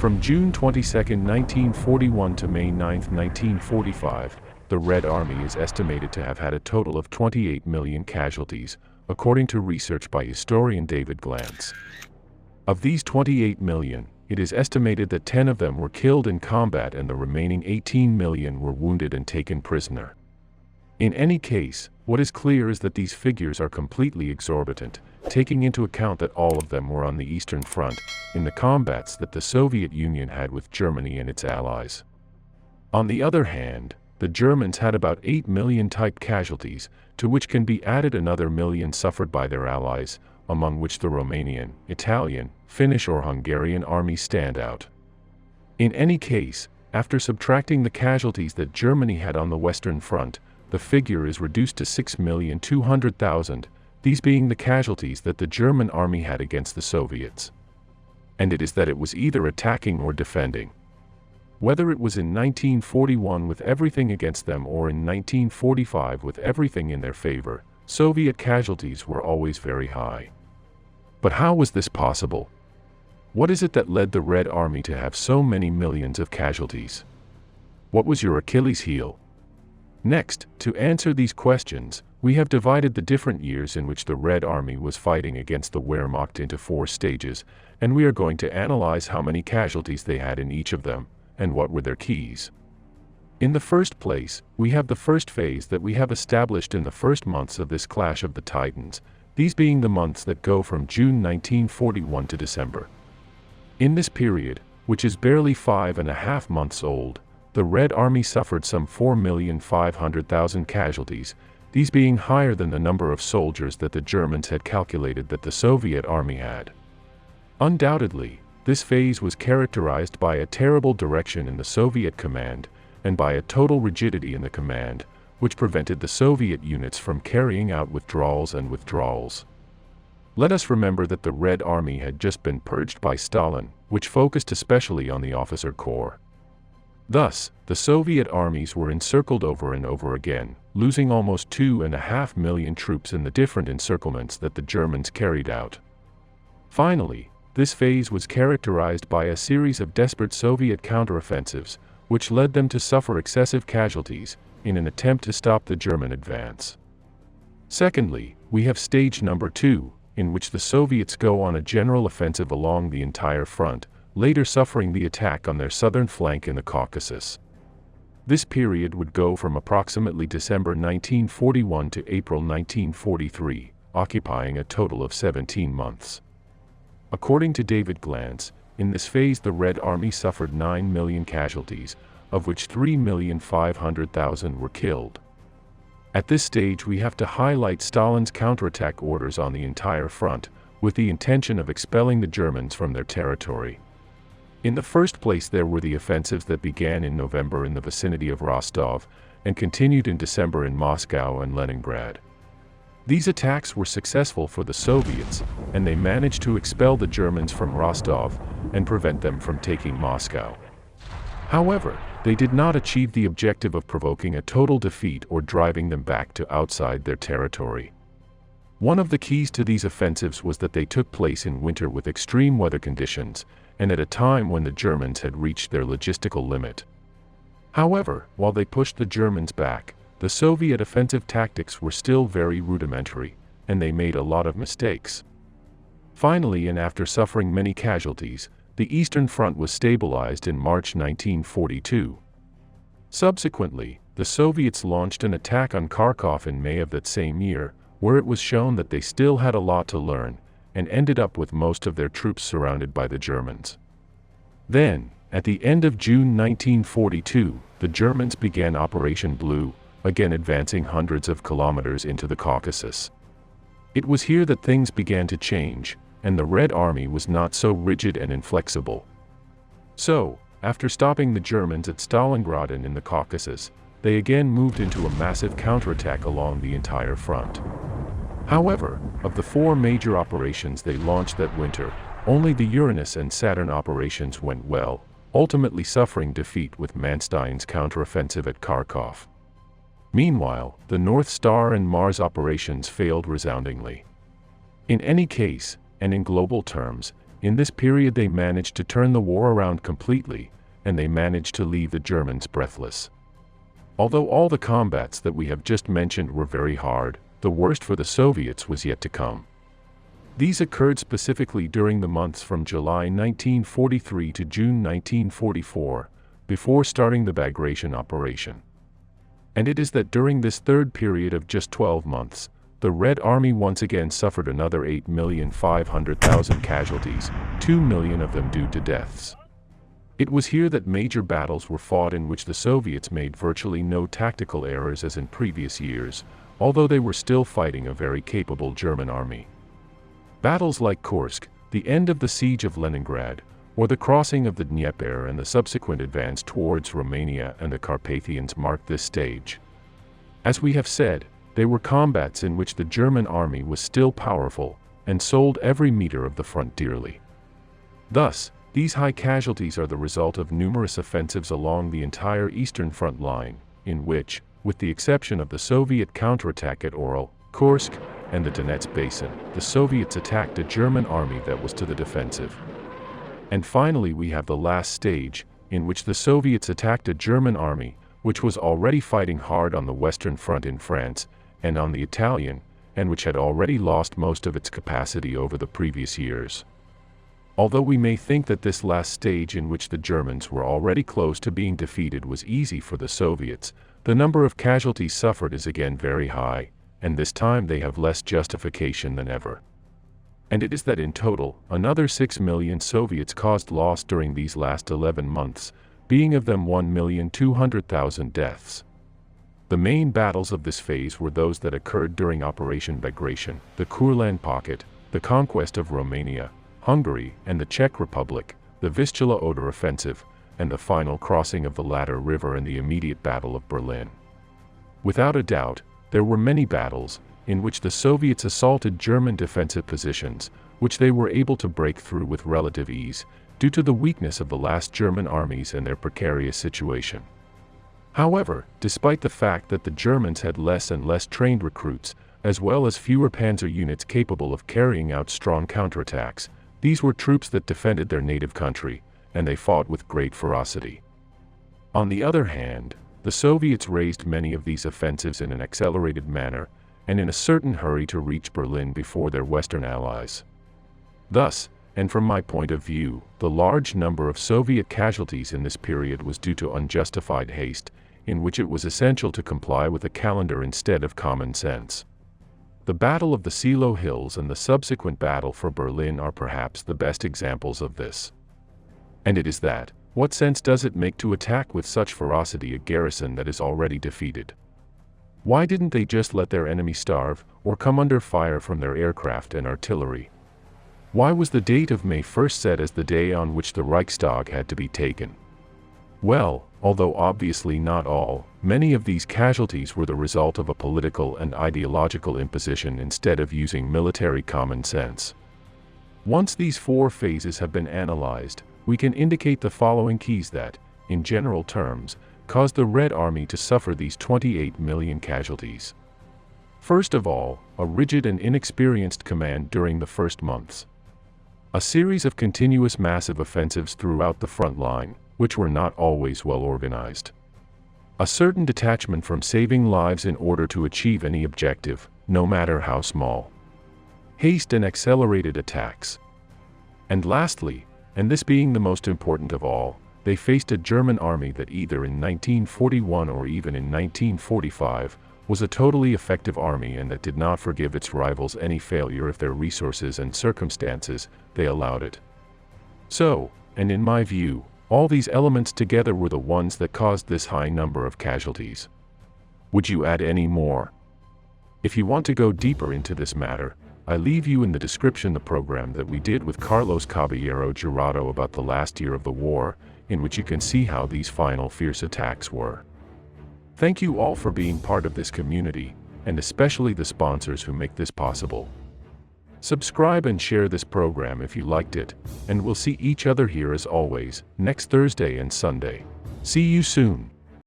From June 22, 1941 to May 9, 1945, the Red Army is estimated to have had a total of 28 million casualties, according to research by historian David Glantz. Of these 28 million, it is estimated that 10 of them were killed in combat and the remaining 18 million were wounded and taken prisoner. In any case, what is clear is that these figures are completely exorbitant, taking into account that all of them were on the Eastern Front, in the combats that the Soviet Union had with Germany and its allies. On the other hand, the Germans had about 8 million type casualties, to which can be added another million suffered by their allies, among which the Romanian, Italian, Finnish or Hungarian armies stand out. In any case, after subtracting the casualties that Germany had on the Western Front, the figure is reduced to 6,200,000, these being the casualties that the German army had against the Soviets. And it is that it was either attacking or defending. Whether it was in 1941 with everything against them or in 1945 with everything in their favor, Soviet casualties were always very high. But how was this possible? What is it that led the Red Army to have so many millions of casualties? What was your Achilles heel? Next, to answer these questions, we have divided the different years in which the Red Army was fighting against the Wehrmacht into 4 stages, and we are going to analyze how many casualties they had in each of them, and what were their keys. In the first place, we have the first phase that we have established in the first months of this Clash of the Titans, these being the months that go from June 1941 to December. In this period, which is barely 5.5 months old, the Red Army suffered some 4,500,000 casualties, these being higher than the number of soldiers that the Germans had calculated that the Soviet army had. Undoubtedly, this phase was characterized by a terrible direction in the Soviet command, and by a total rigidity in the command, which prevented the Soviet units from carrying out withdrawals and withdrawals. Let us remember that the Red Army had just been purged by Stalin, which focused especially on the officer corps. Thus, the Soviet armies were encircled over and over again, losing almost 2.5 million troops in the different encirclements that the Germans carried out. Finally, this phase was characterized by a series of desperate Soviet counteroffensives, which led them to suffer excessive casualties, in an attempt to stop the German advance. Secondly, we have stage number 2, in which the Soviets go on a general offensive along the entire front, later suffering the attack on their southern flank in the Caucasus. This period would go from approximately December 1941 to April 1943, occupying a total of 17 months. According to David Glantz, in this phase the Red Army suffered 9 million casualties, of which 3,500,000 were killed. At this stage we have to highlight Stalin's counterattack orders on the entire front, with the intention of expelling the Germans from their territory. In the first place there were the offensives that began in November in the vicinity of Rostov, and continued in December in Moscow and Leningrad. These attacks were successful for the Soviets, and they managed to expel the Germans from Rostov, and prevent them from taking Moscow. However, they did not achieve the objective of provoking a total defeat or driving them back to outside their territory. One of the keys to these offensives was that they took place in winter with extreme weather conditions, and at a time when the Germans had reached their logistical limit. However, while they pushed the Germans back, the Soviet offensive tactics were still very rudimentary, and they made a lot of mistakes. Finally, and after suffering many casualties, the Eastern Front was stabilized in March 1942. Subsequently, the Soviets launched an attack on Kharkov in May of that same year, where it was shown that they still had a lot to learn, and ended up with most of their troops surrounded by the Germans. Then, at the end of June 1942, the Germans began Operation Blue, again advancing hundreds of kilometers into the Caucasus. It was here that things began to change, and the Red Army was not so rigid and inflexible. So, after stopping the Germans at Stalingrad and in the Caucasus, they again moved into a massive counterattack along the entire front. However, of the 4 major operations they launched that winter, only the Uranus and Saturn operations went well, ultimately suffering defeat with Manstein's counteroffensive at Kharkov. Meanwhile, the North Star and Mars operations failed resoundingly. In any case, and in global terms, In this period they managed to turn the war around completely, and they managed to leave the Germans breathless. Although all the combats that we have just mentioned were very hard, the worst for the Soviets was yet to come. These occurred specifically during the months from July 1943 to June 1944, before starting the Bagration operation. And it is that during this third period of just 12 months, the Red Army once again suffered another 8,500,000 casualties, 2 million of them due to deaths. It was here that major battles were fought in which the Soviets made virtually no tactical errors as in previous years, although they were still fighting a very capable German army. Battles like Kursk, the end of the siege of Leningrad, or the crossing of the Dnieper and the subsequent advance towards Romania and the Carpathians marked this stage. As we have said, they were combats in which the German army was still powerful, and sold every meter of the front dearly. Thus, these high casualties are the result of numerous offensives along the entire eastern front line, in which, with the exception of the Soviet counterattack at Orel, Kursk, and the Donetsk Basin, the Soviets attacked a German army that was to the defensive. And finally we have the last stage, in which the Soviets attacked a German army, which was already fighting hard on the Western Front in France, and on the Italian, and which had already lost most of its capacity over the previous years. Although we may think that this last stage in which the Germans were already close to being defeated was easy for the Soviets, the number of casualties suffered is again very high, and this time they have less justification than ever. And it is that in total, another 6 million Soviets caused loss during these last 11 months, being of them 1,200,000 deaths. The main battles of this phase were those that occurred during Operation Bagration, the Courland Pocket, the conquest of Romania, Hungary, and the Czech Republic, the Vistula-Oder offensive, and the final crossing of the latter river and the immediate Battle of Berlin. Without a doubt, there were many battles, in which the Soviets assaulted German defensive positions, which they were able to break through with relative ease, due to the weakness of the last German armies and their precarious situation. However, despite the fact that the Germans had less and less trained recruits, as well as fewer panzer units capable of carrying out strong counterattacks, these were troops that defended their native country, and they fought with great ferocity. On the other hand, the Soviets raised many of these offensives in an accelerated manner, and in a certain hurry to reach Berlin before their Western allies. Thus, and from my point of view, the large number of Soviet casualties in this period was due to unjustified haste, in which it was essential to comply with a calendar instead of common sense. The Battle of the Seelow Hills and the subsequent battle for Berlin are perhaps the best examples of this. And it is that, what sense does it make to attack with such ferocity a garrison that is already defeated? Why didn't they just let their enemy starve, or come under fire from their aircraft and artillery? Why was the date of May 1st set as the day on which the Reichstag had to be taken? Well, although obviously not all, many of these casualties were the result of a political and ideological imposition instead of using military common sense. Once these four phases have been analyzed, we can indicate the following keys that, in general terms, caused the Red Army to suffer these 28 million casualties. First of all, a rigid and inexperienced command during the first months. A series of continuous massive offensives throughout the front line, which were not always well organized. A certain detachment from saving lives in order to achieve any objective, no matter how small. Haste and accelerated attacks. And lastly, and this being the most important of all, they faced a German army that either in 1941 or even in 1945 was a totally effective army and that did not forgive its rivals any failure if their resources and circumstances, they allowed it. So, and in my view, all these elements together were the ones that caused this high number of casualties. Would you add any more? If you want to go deeper into this matter, I leave you in the description the program that we did with Carlos Caballero Jurado about the last year of the war, in which you can see how these final fierce attacks were. Thank you all for being part of this community, and especially the sponsors who make this possible. Subscribe and share this program if you liked it, and we'll see each other here as always, next Thursday and Sunday. See you soon.